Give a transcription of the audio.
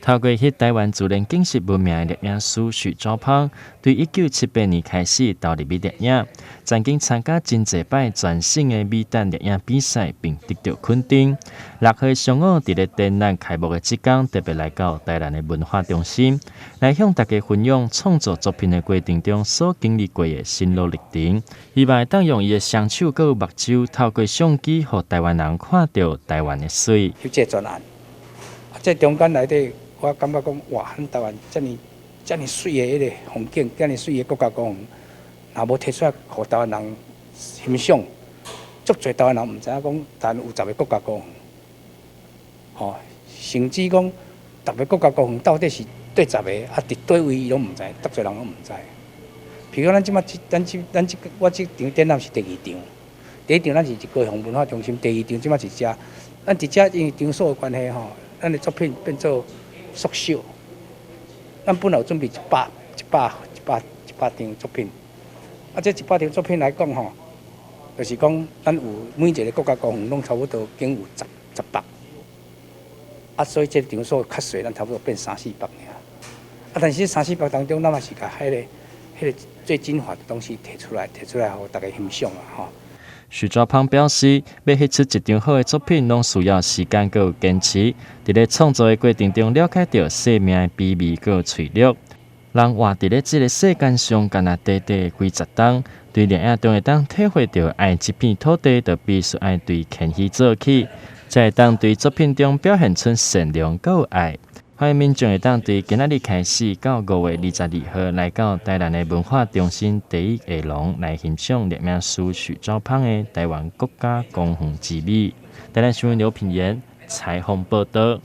透过迄台湾自然景色闻名的摄影师徐兆芳，对1978年开始投入摄影，曾经参加真济摆全省的美展摄影比赛，并得到肯定。6岁上午伫咧展览开幕的即天，特别来到台南的文化中心，来向大家分享创作作品的过程中所经历过的心路历程，希望当用伊的双手佮目睭，透过相机，互台湾人看到台湾的水。翕这专案，这中间内底。我感觉讲，哇，咱台湾遮尔水的迄个风景，遮尔水的国家公园，若无摕出来，互台湾人欣赏，足侪台湾人毋知影讲，台湾有10个国家公园，吼，甚至讲10个国家公园到底是对10个，啊，伫对位伊拢毋知，足侪人拢毋知。譬如咱即马，我即场展览是第2场，第1场咱是高雄文化中心，第2场即马是遮，咱伫遮因为场所的关系吼，咱的作品变做。缩小，咱本来有准备100张作品，啊，这100张作品来讲吼，就是讲咱有每一个国家公园拢差不多经有10百，啊，所以这场所较细，咱差不多变300-400尔，啊，但是300-400当中，咱也是甲迄个最精华的东西摕出来，互大家欣赏啊，吼。徐兆芳表示，要翕出一张好的作品，拢需要时间佮有坚持。伫咧创作的过程中，了解到生命的卑微佮脆弱。人活伫咧这个世间上，干那短短几十冬，对摄影中会当体会到爱这片土地，就必须爱对谦虚做起，才会当对作品中表现出善良佮有爱。欢迎民众会当对今仔日开始到5月22号来到台南的文化中心第1下廊来欣赏摄影师徐兆芳的台湾国家公园之美。台南新闻刘品言采访报道。